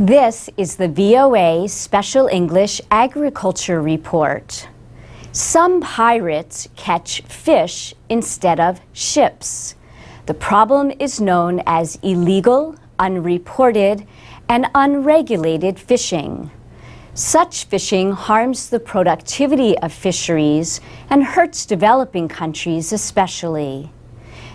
This is the VOA Special English Agriculture Report. Some pirates catch fish instead of ships. The problem is known as illegal, unreported, and unregulated fishing. Such fishing harms the productivity of fisheries and hurts developing countries especially.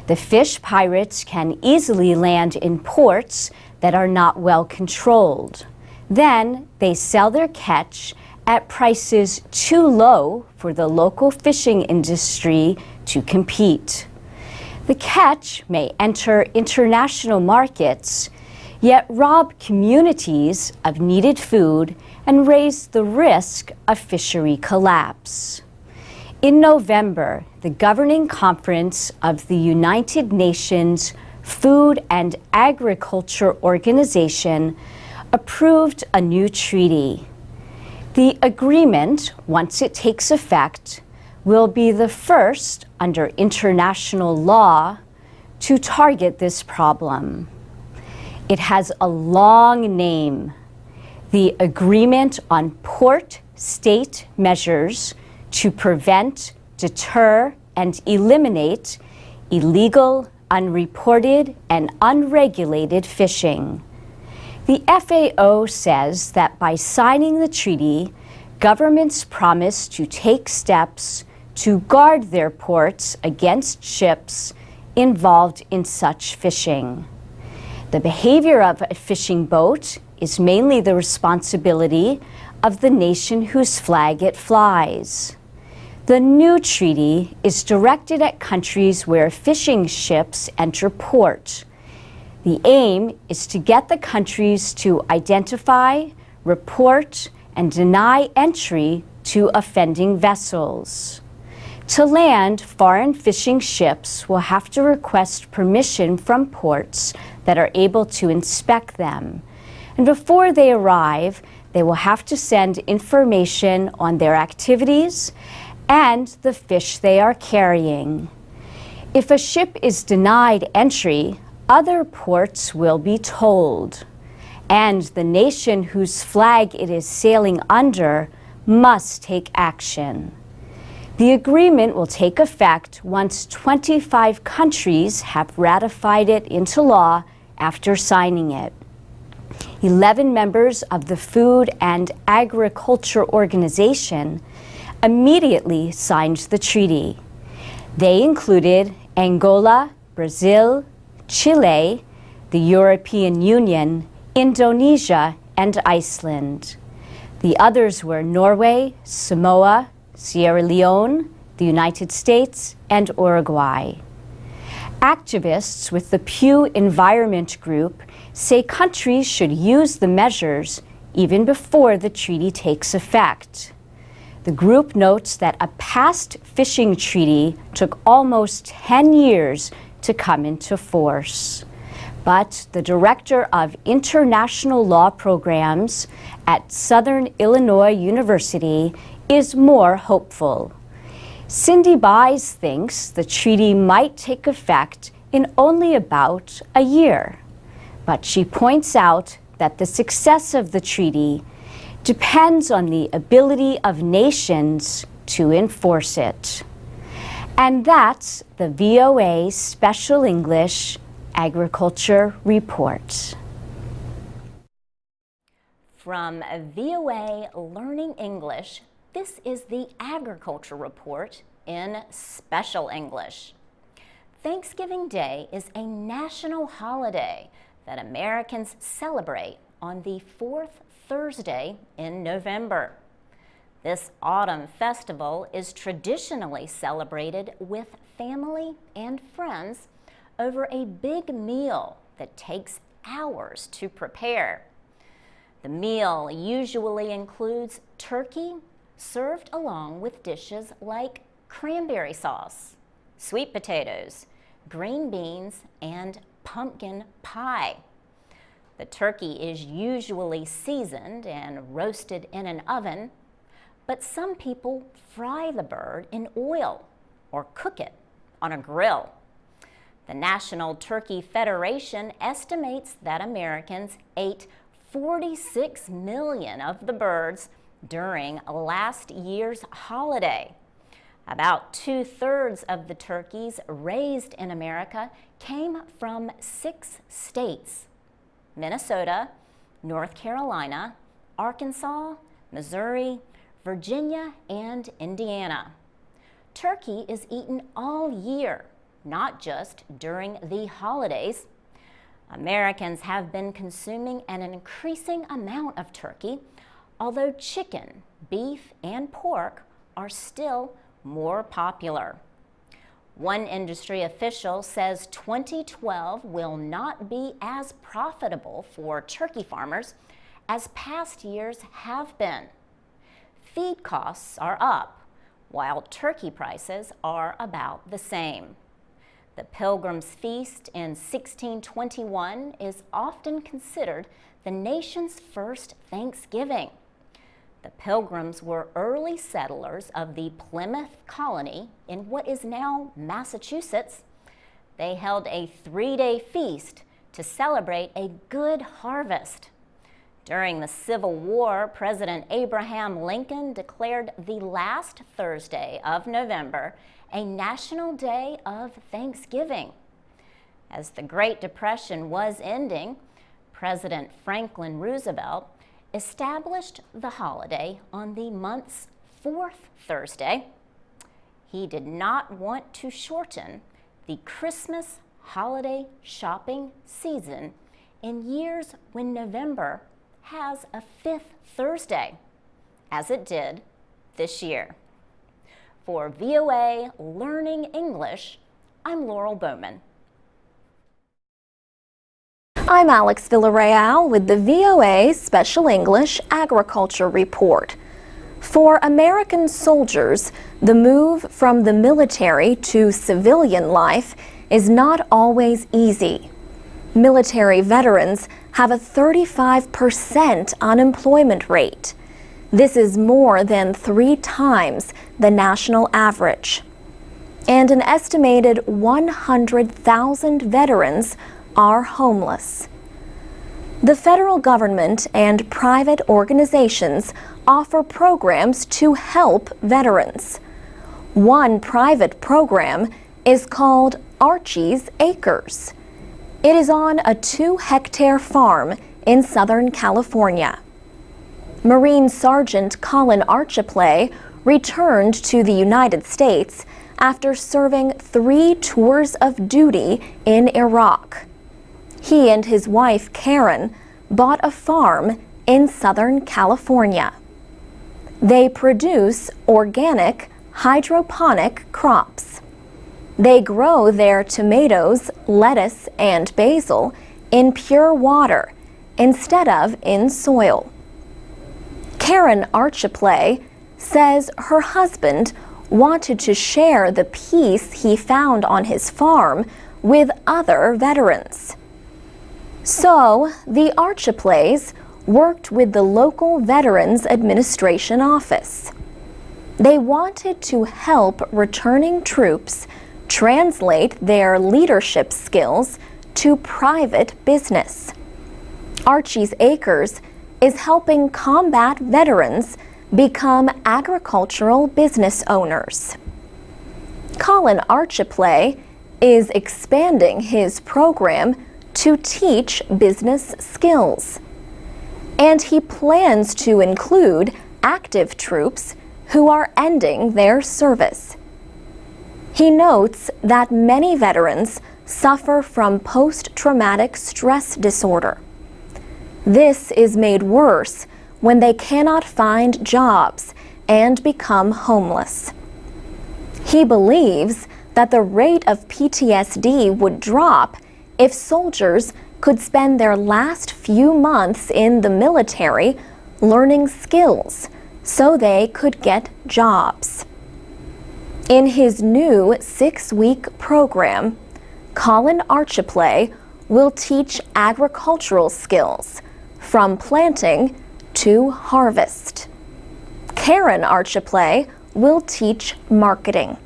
The fish pirates can easily land in ports that are not well controlled. Then they sell their catch at prices too low for the local fishing industry to compete. The catch may enter international markets, yet rob communities of needed food and raise the risk of fishery collapse. In November, the governing conference of the United Nations Food and Agriculture Organization approved a new treaty. The agreement, once it takes effect, will be the first under international law to target this problem. It has a long name: the Agreement on Port-State Measures to Prevent, Deter, and Eliminate Illegal, Unreported, and Unregulated Fishing. The FAO says that by signing the treaty, governments promise to take steps to guard their ports against ships involved in such fishing. The behavior of a fishing boat is mainly the responsibility of the nation whose flag it flies. The new treaty is directed at countries where fishing ships enter port. The aim is to get the countries to identify, report, and deny entry to offending vessels. To land, foreign fishing ships will have to request permission from ports that are able to inspect them. And before they arrive, they will have to send information on their activities and the fish they are carrying. If a ship is denied entry, other ports will be told, and the nation whose flag it is sailing under must take action. The agreement will take effect once 25 countries have ratified it into law after signing it. 11 members of the Food and Agriculture Organization immediately signed the treaty. They included Angola, Brazil, Chile, the European Union, Indonesia, and Iceland. The others were Norway, Samoa, Sierra Leone, the United States, and Uruguay. Activists with the Pew Environment Group say countries should use the measures even before the treaty takes effect. The group notes that a past fishing treaty took almost 10 years to come into force. But the director of international law programs at Southern Illinois University is more hopeful. Cindy Buys thinks the treaty might take effect in only about a year. But she points out that the success of the treaty depends on the ability of nations to enforce it. And that's the VOA Special English Agriculture Report. From VOA Learning English, this is the Agriculture Report in Special English. Thanksgiving Day is a national holiday that Americans celebrate on the fourth Thursday in November. This autumn festival is traditionally celebrated with family and friends over a big meal that takes hours to prepare. The meal usually includes turkey served along with dishes like cranberry sauce, sweet potatoes, green beans, and pumpkin pie. The turkey is usually seasoned and roasted in an oven, but some people fry the bird in oil or cook it on a grill. The National Turkey Federation estimates that Americans ate 46 million of the birds during last year's holiday. About 2/3 of the turkeys raised in America came from 6 states: Minnesota, North Carolina, Arkansas, Missouri, Virginia, and Indiana. Turkey is eaten all year, not just during the holidays. Americans have been consuming an increasing amount of turkey, although chicken, beef, and pork are still more popular. One industry official says 2012 will not be as profitable for turkey farmers as past years have been. Feed costs are up, while turkey prices are about the same. The Pilgrim's Feast in 1621 is often considered the nation's first Thanksgiving. The Pilgrims were early settlers of the Plymouth colony in what is now Massachusetts. They held a 3-day feast to celebrate a good harvest. During the Civil War, President Abraham Lincoln declared the last Thursday of November a national day of Thanksgiving. As the Great Depression was ending, President Franklin Roosevelt established the holiday on the month's 4th Thursday. He did not want to shorten the Christmas holiday shopping season in years when November has a 5th Thursday, as it did this year. For VOA Learning English, I'm Laurel Bowman. I'm Alex Villarreal with the VOA Special English Agriculture Report. For American soldiers, the move from the military to civilian life is not always easy. Military veterans have a 35% unemployment rate. This is more than 3 times the national average. And an estimated 100,000 veterans are homeless. The federal government and private organizations offer programs to help veterans. One private program is called Archie's Acres. It is on a 2-hectare farm in Southern California. Marine Sergeant Colin Archiplay returned to the United States after serving 3 tours of duty in Iraq. He and his wife, Karen, bought a farm in Southern California. They produce organic, hydroponic crops. They grow their tomatoes, lettuce, and basil in pure water instead of in soil. Karen Archiplay says her husband wanted to share the peace he found on his farm with other veterans. So the Archiplays worked with the local Veterans Administration office. They wanted to help returning troops translate their leadership skills to private business. Archie's Acres is helping combat veterans become agricultural business owners. Colin Archiplay is expanding his program to teach business skills. And he plans to include active troops who are ending their service. He notes that many veterans suffer from post-traumatic stress disorder. This is made worse when they cannot find jobs and become homeless. He believes that the rate of PTSD would drop if soldiers could spend their last few months in the military learning skills so they could get jobs. In his new 6-week program, Colin Archiplay will teach agricultural skills from planting to harvest. Karen Archiplay will teach marketing.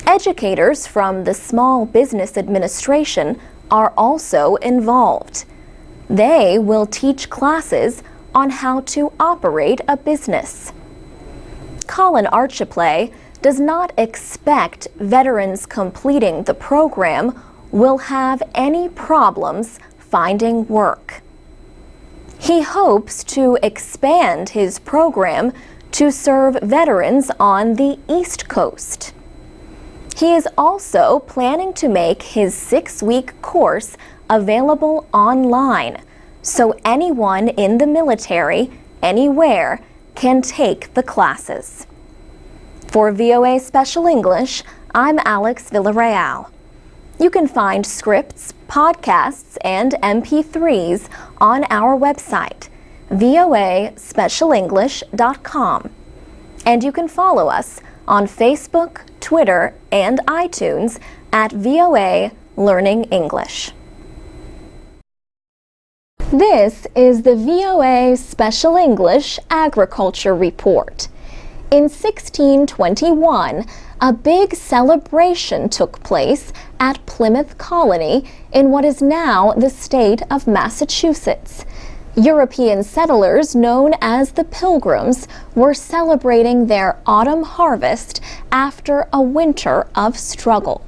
Educators from the Small Business Administration are also involved. They will teach classes on how to operate a business. Colin Archiplay does not expect veterans completing the program will have any problems finding work. He hopes to expand his program to serve veterans on the East Coast. He is also planning to make his 6-week course available online, so anyone in the military, anywhere, can take the classes. For VOA Special English, I'm Alex Villarreal. You can find scripts, podcasts, and MP3s on our website, voaspecialenglish.com. And you can follow us on Facebook, Twitter, and iTunes at VOA Learning English. This is the VOA Special English Agriculture Report. In 1621, a big celebration took place at Plymouth Colony in what is now the state of Massachusetts. European settlers known as the Pilgrims were celebrating their autumn harvest after a winter of struggle.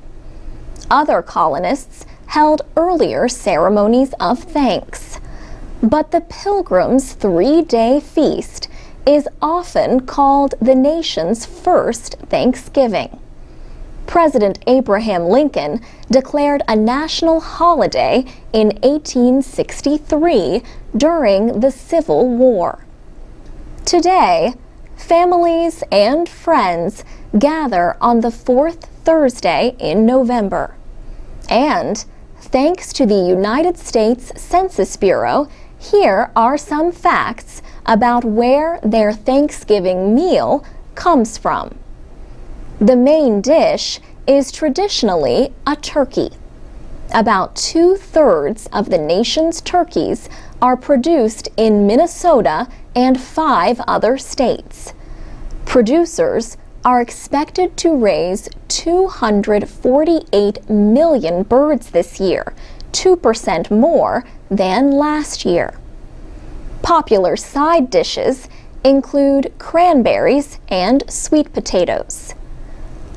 Other colonists held earlier ceremonies of thanks. But the Pilgrims' 3-day feast is often called the nation's first Thanksgiving. President Abraham Lincoln declared a national holiday in 1863 during the Civil War. Today, families and friends gather on the fourth Thursday in November. And, thanks to the United States Census Bureau, here are some facts about where their Thanksgiving meal comes from. The main dish is traditionally a turkey. About 2/3 of the nation's turkeys are produced in Minnesota and 5 other states. Producers are expected to raise 248 million birds this year, 2% more than last year. Popular side dishes include cranberries and sweet potatoes.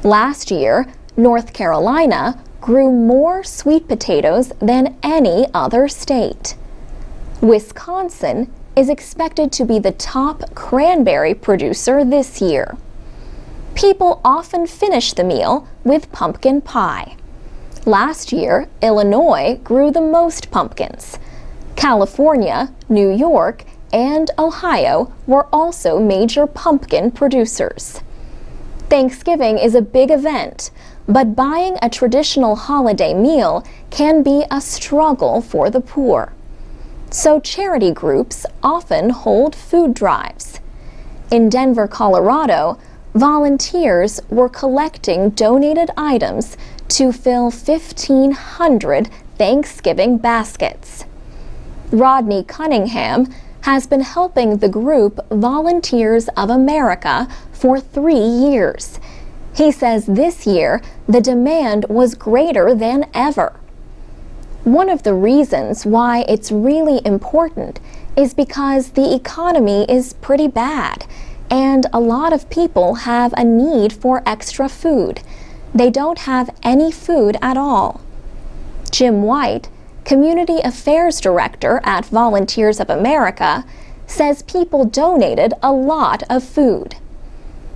Last year, North Carolina grew more sweet potatoes than any other state. Wisconsin is expected to be the top cranberry producer this year. People often finish the meal with pumpkin pie. Last year, Illinois grew the most pumpkins. California, New York, and Ohio were also major pumpkin producers. Thanksgiving is a big event, but buying a traditional holiday meal can be a struggle for the poor. So charity groups often hold food drives. In Denver, Colorado, volunteers were collecting donated items to fill 1,500 Thanksgiving baskets. Rodney Cunningham has been helping the group Volunteers of America for 3 years. He says this year the demand was greater than ever. One of the reasons why it's really important is because the economy is pretty bad, and a lot of people have a need for extra food. They don't have any food at all. Jim White, Community Affairs Director at Volunteers of America, says people donated a lot of food.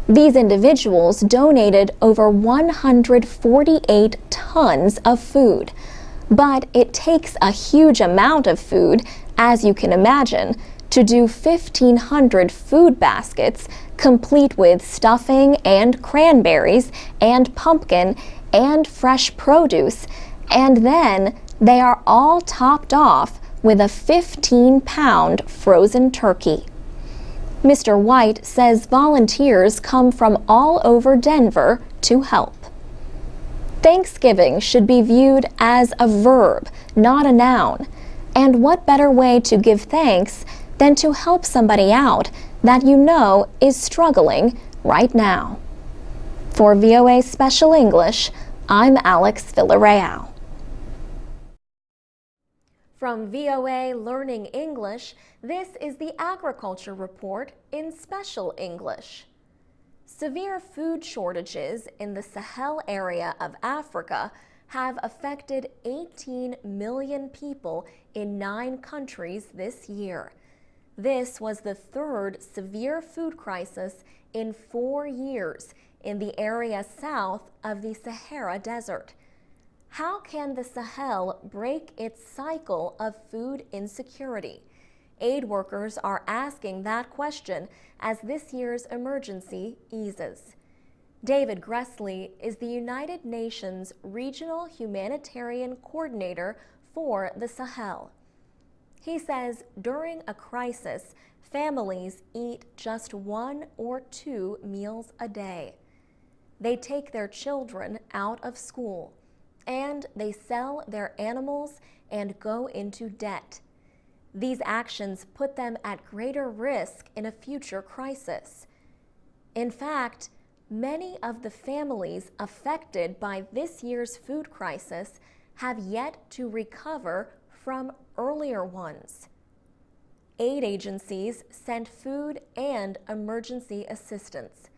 These individuals donated over 148 tons of food, but it takes a huge amount of food, as you can imagine, to do 1,500 food baskets complete with stuffing and cranberries and pumpkin and fresh produce, and then they are all topped off with a 15-pound frozen turkey. Mr. White says volunteers come from all over Denver to help. Thanksgiving should be viewed as a verb, not a noun. And what better way to give thanks than to help somebody out that you know is struggling right now? For VOA Special English, I'm Alex Villarreal. From VOA Learning English, this is the Agriculture Report in Special English. Severe food shortages in the Sahel area of Africa have affected 18 million people in 9 countries this year. This was the third severe food crisis in 4 years in the area south of the Sahara Desert. How can the Sahel break its cycle of food insecurity? Aid workers are asking that question as this year's emergency eases. David Gressley is the United Nations Regional Humanitarian Coordinator for the Sahel. He says during a crisis, families eat just 1 or 2 meals a day. They take their children out of school, and they sell their animals and go into debt. These actions put them at greater risk in a future crisis. In fact, many of the families affected by this year's food crisis have yet to recover from earlier ones. Aid agencies sent food and emergency assistance.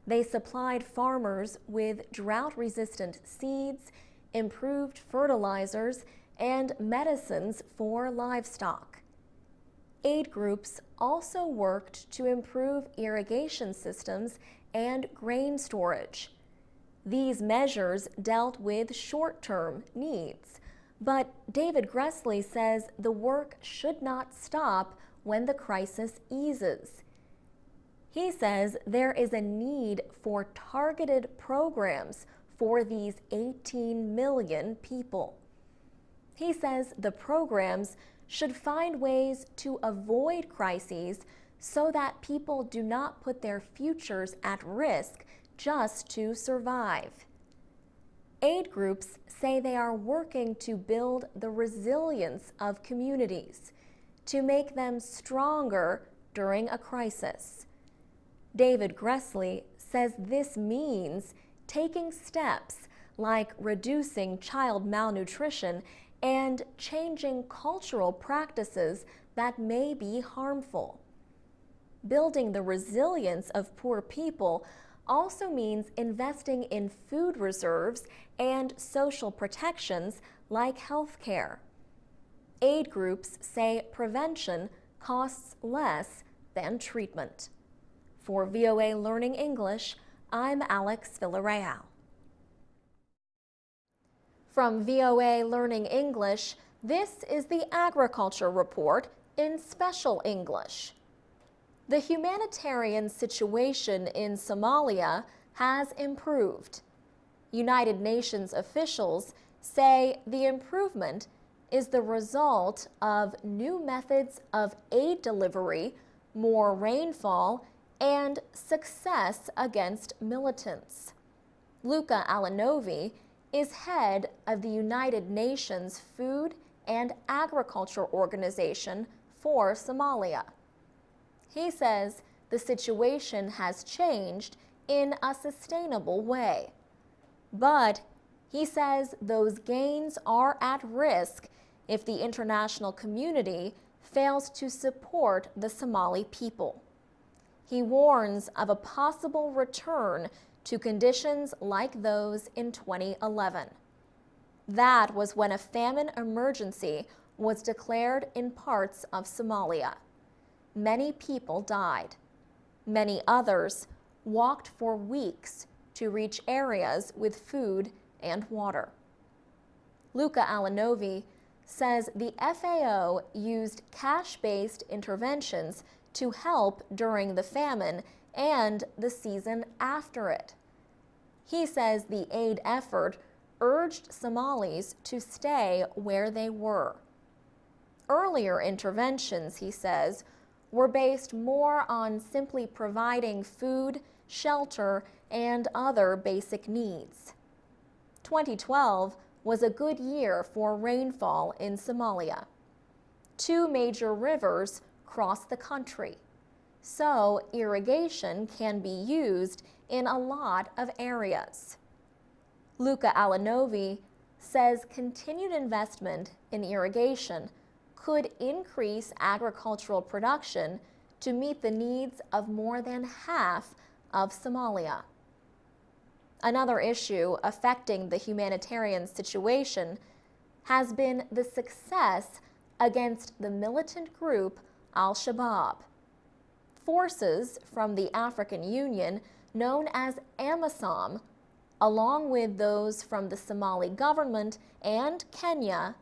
They supplied farmers with drought-resistant seeds, improved fertilizers, and medicines for livestock. Aid groups also worked to improve irrigation systems and grain storage. These measures dealt with short-term needs, but David Gressley says the work should not stop when the crisis eases. He says there is a need for targeted programs for these 18 million people. He says the programs should find ways to avoid crises so that people do not put their futures at risk just to survive. Aid groups say they are working to build the resilience of communities, to make them stronger during a crisis. David Gressley says this means taking steps like reducing child malnutrition and changing cultural practices that may be harmful. Building the resilience of poor people also means investing in food reserves and social protections like health care. Aid groups say prevention costs less than treatment. For VOA Learning English, I'm Alex Villarreal. From VOA Learning English, this is the Agriculture Report in Special English. The humanitarian situation in Somalia has improved. United Nations officials say the improvement is the result of new methods of aid delivery, more rainfall, and success against militants. Luca Alanovi is head of the United Nations Food and Agriculture Organization for Somalia. He says the situation has changed in a sustainable way. But he says those gains are at risk if the international community fails to support the Somali people. He warns of a possible return to conditions like those in 2011. That was when a famine emergency was declared in parts of Somalia. Many people died. Many others walked for weeks to reach areas with food and water. Luca Alanovi says the FAO used cash-based interventions to help during the famine and the season after it. He says the aid effort urged Somalis to stay where they were. Earlier interventions, he says, were based more on simply providing food, shelter, and other basic needs. 2012 was a good year for rainfall in Somalia. 2 major rivers cross the country, so irrigation can be used in a lot of areas. Luca Alanovi says continued investment in irrigation could increase agricultural production to meet the needs of more than half of Somalia. Another issue affecting the humanitarian situation has been the success against the militant group Al-Shabaab. Forces from the African Union, known as AMISOM, along with those from the Somali government and Kenya,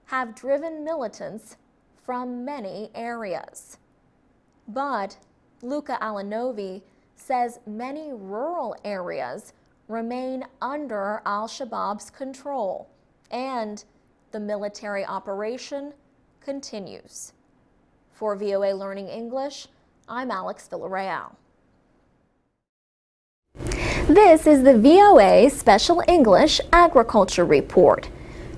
have driven militants from many areas. But Luca Alanovi says many rural areas remain under Al-Shabaab's control, and the military operation continues. For VOA Learning English, I'm Alex Villarreal. This is the VOA Special English Agriculture Report.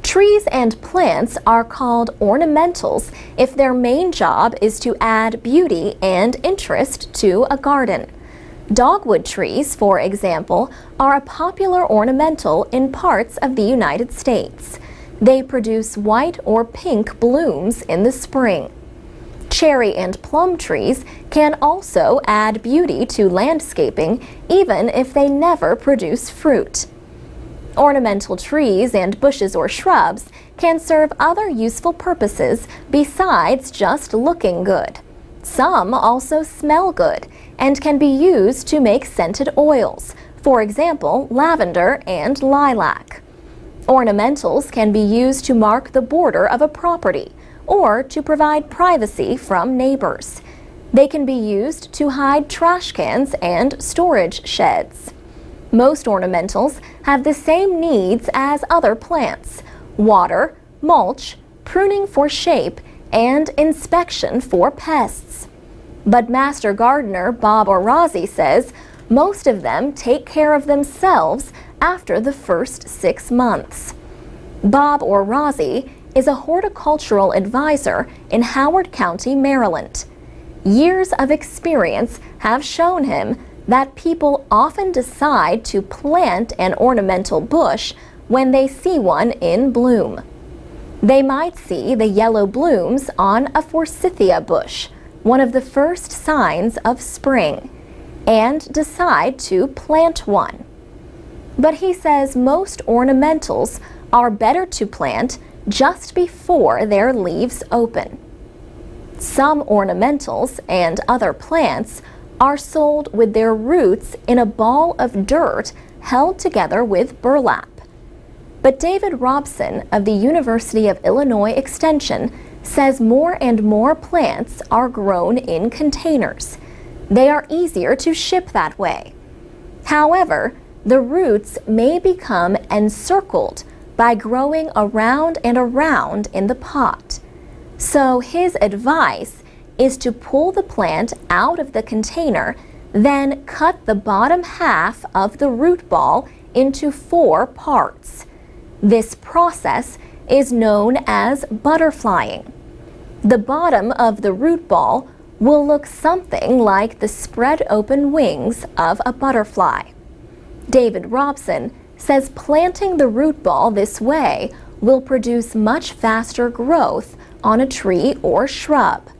Trees and plants are called ornamentals if their main job is to add beauty and interest to a garden. Dogwood trees, for example, are a popular ornamental in parts of the United States. They produce white or pink blooms in the spring. Cherry and plum trees can also add beauty to landscaping, even if they never produce fruit. Ornamental trees and bushes or shrubs can serve other useful purposes besides just looking good. Some also smell good and can be used to make scented oils, for example, lavender and lilac. Ornamentals can be used to mark the border of a property or to provide privacy from neighbors. They can be used to hide trash cans and storage sheds. Most ornamentals have the same needs as other plants: water, mulch, pruning for shape, and inspection for pests. But Master Gardener Bob Orazi says most of them take care of themselves after the first 6 months. Bob Orazi is a horticultural advisor in Howard County, Maryland. Years of experience have shown him that people often decide to plant an ornamental bush when they see one in bloom. They might see the yellow blooms on a forsythia bush, one of the first signs of spring, and decide to plant one. But he says most ornamentals are better to plant just before their leaves open. Some ornamentals and other plants are sold with their roots in a ball of dirt held together with burlap. But David Robson of the University of Illinois Extension says more and more plants are grown in containers. They are easier to ship that way. However, the roots may become encircled by growing around and around in the pot. So his advice is to pull the plant out of the container, then cut the bottom half of the root ball into 4 parts. This process is known as butterflying. The bottom of the root ball will look something like the spread open wings of a butterfly. David Robson says planting the root ball this way will produce much faster growth on a tree or shrub.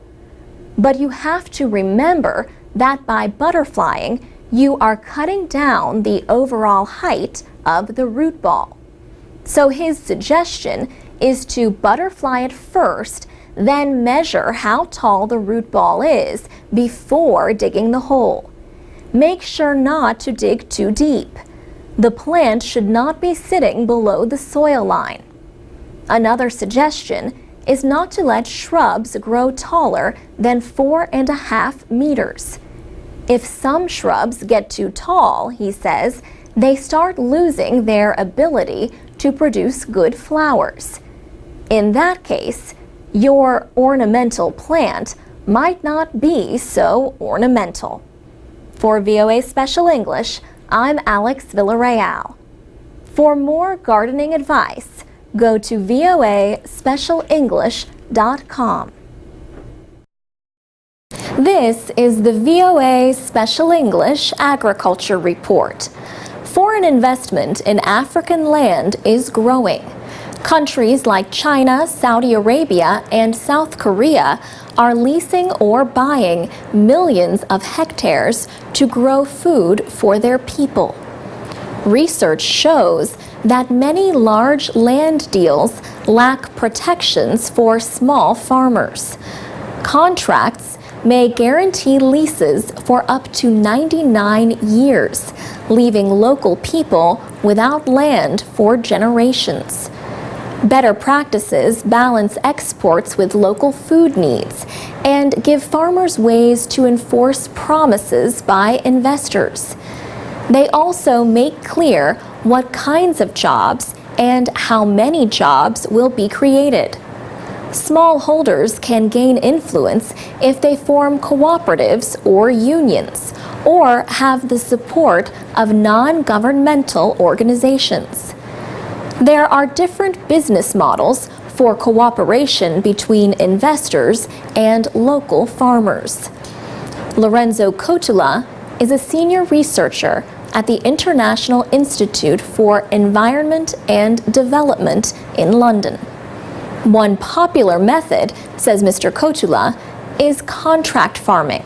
But you have to remember that by butterflying, you are cutting down the overall height of the root ball. So his suggestion is to butterfly it first, then measure how tall the root ball is before digging the hole. Make sure not to dig too deep. The plant should not be sitting below the soil line. Another suggestion is not to let shrubs grow taller than 4.5 meters. If some shrubs get too tall, he says, they start losing their ability to produce good flowers. In that case, your ornamental plant might not be so ornamental. For VOA Special English, I'm Alex Villarreal. For more gardening advice, go to voaspecialenglish.com. This is the VOA Special English Agriculture Report. Foreign investment in African land is growing. Countries like China, Saudi Arabia, and South Korea are leasing or buying millions of hectares to grow food for their people. Research shows that many large land deals lack protections for small farmers. Contracts may guarantee leases for up to 99 years, leaving local people without land for generations. Better practices balance exports with local food needs and give farmers ways to enforce promises by investors. They also make clear what kinds of jobs and how many jobs will be created. Smallholders can gain influence if they form cooperatives or unions, or have the support of non-governmental organizations. There are different business models for cooperation between investors and local farmers. Lorenzo Cotula is a senior researcher at the International Institute for Environment and Development in London. One popular method, says Mr. Cotula, is contract farming.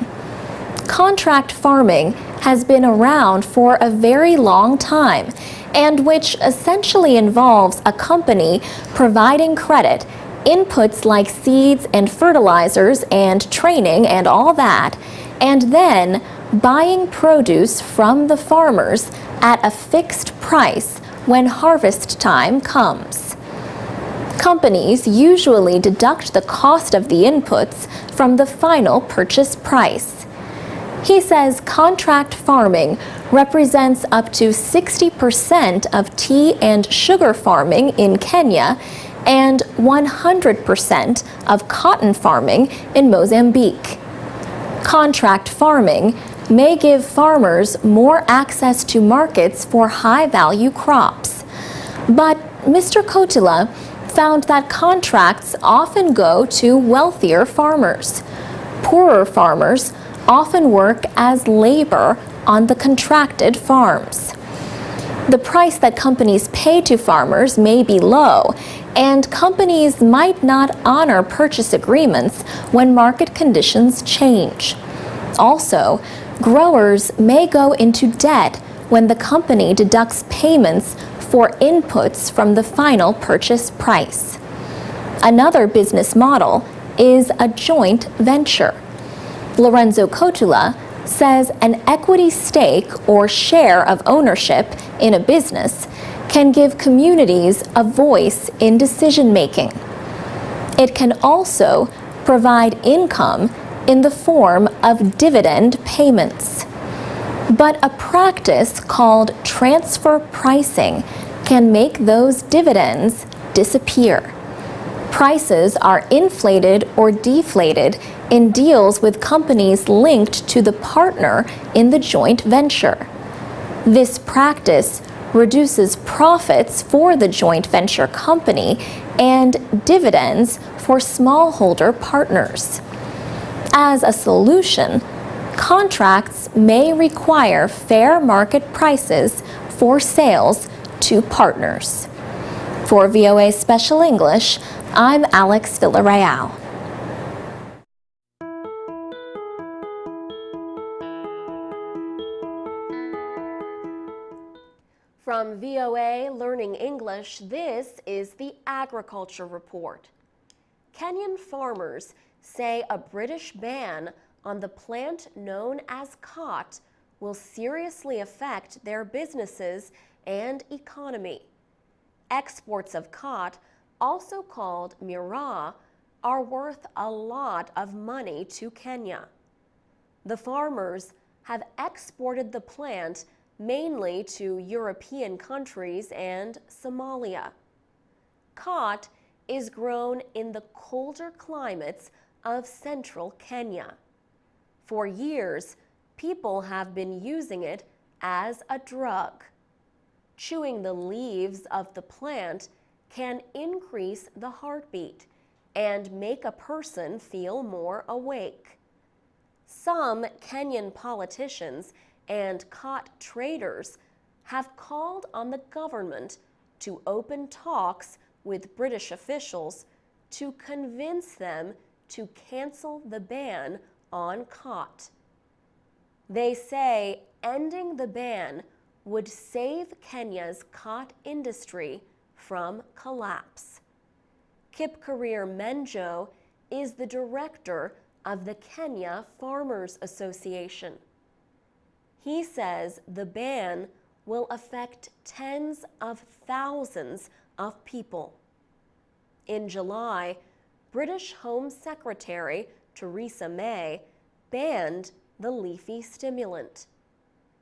Contract farming has been around for a very long time, and which essentially involves a company providing credit, inputs like seeds and fertilizers and training and all that, and then buying produce from the farmers at a fixed price when harvest time comes. Companies usually deduct the cost of the inputs from the final purchase price. He says contract farming represents up to 60% of tea and sugar farming in Kenya and 100% of cotton farming in Mozambique. Contract farming may give farmers more access to markets for high-value crops. But Mr. Cotula found that contracts often go to wealthier farmers. Poorer farmers often work as labor on the contracted farms. The price that companies pay to farmers may be low, and companies might not honor purchase agreements when market conditions change. Also, growers may go into debt when the company deducts payments for inputs from the final purchase price. Another business model is a joint venture. Lorenzo Cotula says an equity stake or share of ownership in a business can give communities a voice in decision-making. It can also provide income in the form of dividend payments. But a practice called transfer pricing can make those dividends disappear. Prices are inflated or deflated in deals with companies linked to the partner in the joint venture. This practice reduces profits for the joint venture company and dividends for smallholder partners. As a solution, contracts may require fair market prices for sales to partners. For VOA Special English, I'm Alex Villarreal. From VOA Learning English, this is the Agriculture Report. Kenyan farmers say a British ban on the plant known as cot will seriously affect their businesses and economy. Exports of cot, also called miraa, are worth a lot of money to Kenya. The farmers have exported the plant mainly to European countries and Somalia. Cot is grown in the colder climates of central Kenya. For years, people have been using it as a drug. Chewing the leaves of the plant can increase the heartbeat and make a person feel more awake. Some Kenyan politicians and cot traders have called on the government to open talks with British officials to convince them to cancel the ban on cod. They say ending the ban would save Kenya's cod industry from collapse. Kipkorir Menjo is the director of the Kenya Farmers Association. He says the ban will affect tens of thousands of people. In July, British Home Secretary Theresa May banned the leafy stimulant.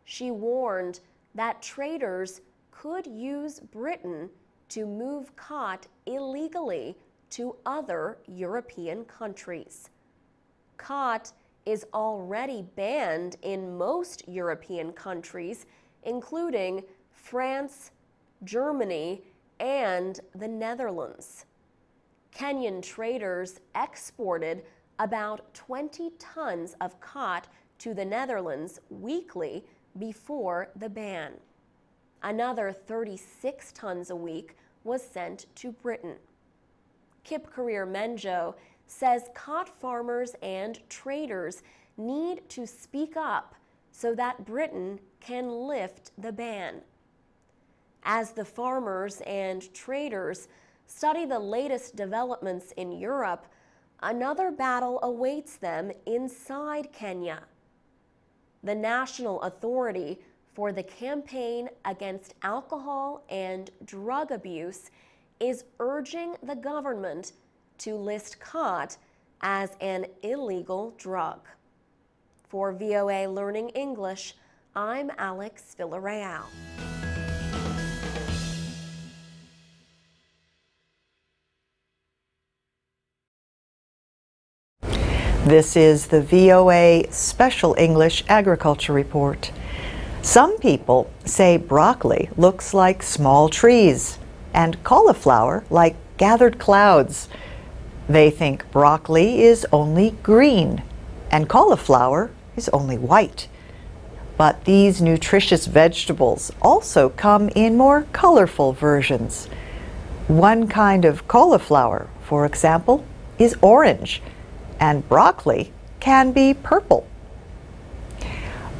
She warned that traders could use Britain to move cod illegally to other European countries. Cod is already banned in most European countries, including France, Germany, and the Netherlands. Kenyan traders exported about 20 tons of cod to the Netherlands weekly before the ban. Another 36 tons a week was sent to Britain. Kipkorir Menjo says cod farmers and traders need to speak up so that Britain can lift the ban. As the farmers and traders study the latest developments in Europe, another battle awaits them inside Kenya. The National Authority for the Campaign Against Alcohol and Drug Abuse is urging the government to list cod as an illegal drug. For VOA Learning English, I'm Alex Villarreal. This is the VOA Special English Agriculture Report. Some people say broccoli looks like small trees and cauliflower like gathered clouds. They think broccoli is only green and cauliflower is only white. But these nutritious vegetables also come in more colorful versions. One kind of cauliflower, for example, is orange, and broccoli can be purple.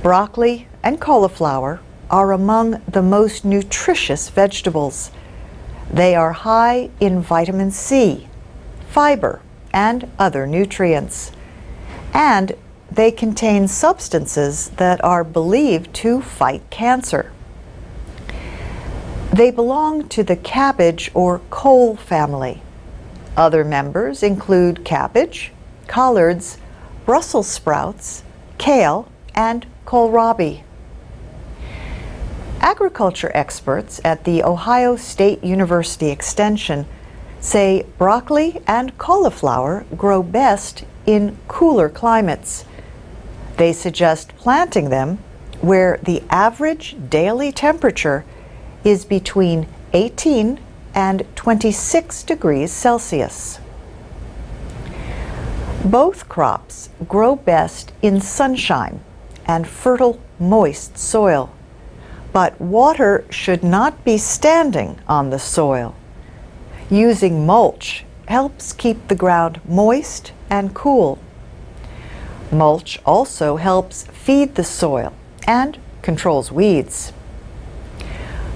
Broccoli and cauliflower are among the most nutritious vegetables. They are high in vitamin C, fiber, and other nutrients. And they contain substances that are believed to fight cancer. They belong to the cabbage or cole family. Other members include cabbage, collards, Brussels sprouts, kale, and kohlrabi. Agriculture experts at the Ohio State University Extension say broccoli and cauliflower grow best in cooler climates. They suggest planting them where the average daily temperature is between 18 and 26 degrees Celsius. Both crops grow best in sunshine and fertile, moist soil, but water should not be standing on the soil. Using mulch helps keep the ground moist and cool. Mulch also helps feed the soil and controls weeds.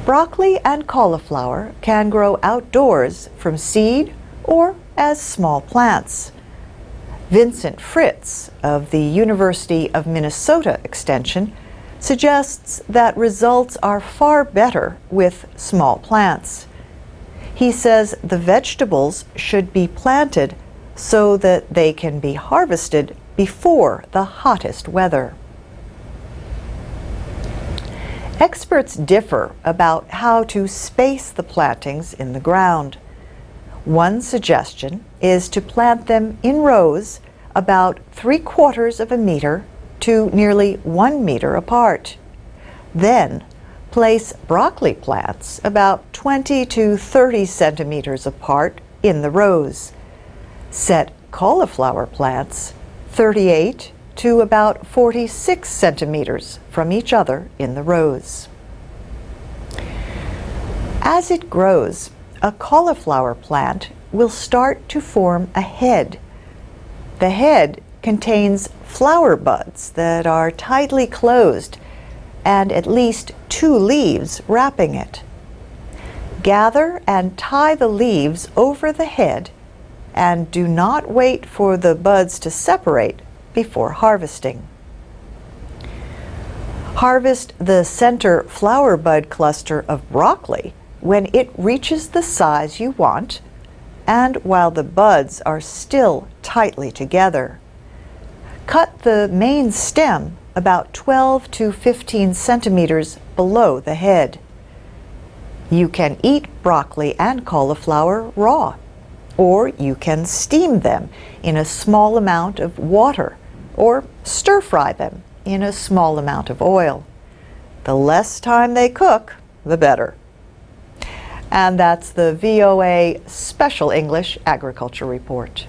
Broccoli and cauliflower can grow outdoors from seed or as small plants. Vincent Fritz of the University of Minnesota Extension suggests that results are far better with small plants. He says the vegetables should be planted so that they can be harvested before the hottest weather. Experts differ about how to space the plantings in the ground. One suggestion is to plant them in rows about 3/4 of a meter to nearly 1 meter apart. Then place broccoli plants about 20 to 30 centimeters apart in the rows. Set cauliflower plants 38 to about 46 centimeters from each other in the rows. As it grows, a cauliflower plant will start to form a head. The head contains flower buds that are tightly closed and at least 2 leaves wrapping it. Gather and tie the leaves over the head and do not wait for the buds to separate before harvesting. Harvest the center flower bud cluster of broccoli when it reaches the size you want and while the buds are still tightly together. Cut the main stem about 12 to 15 centimeters below the head. You can eat broccoli and cauliflower raw, or you can steam them in a small amount of water, or stir-fry them in a small amount of oil. The less time they cook, the better. And that's the VOA Special English Agriculture Report.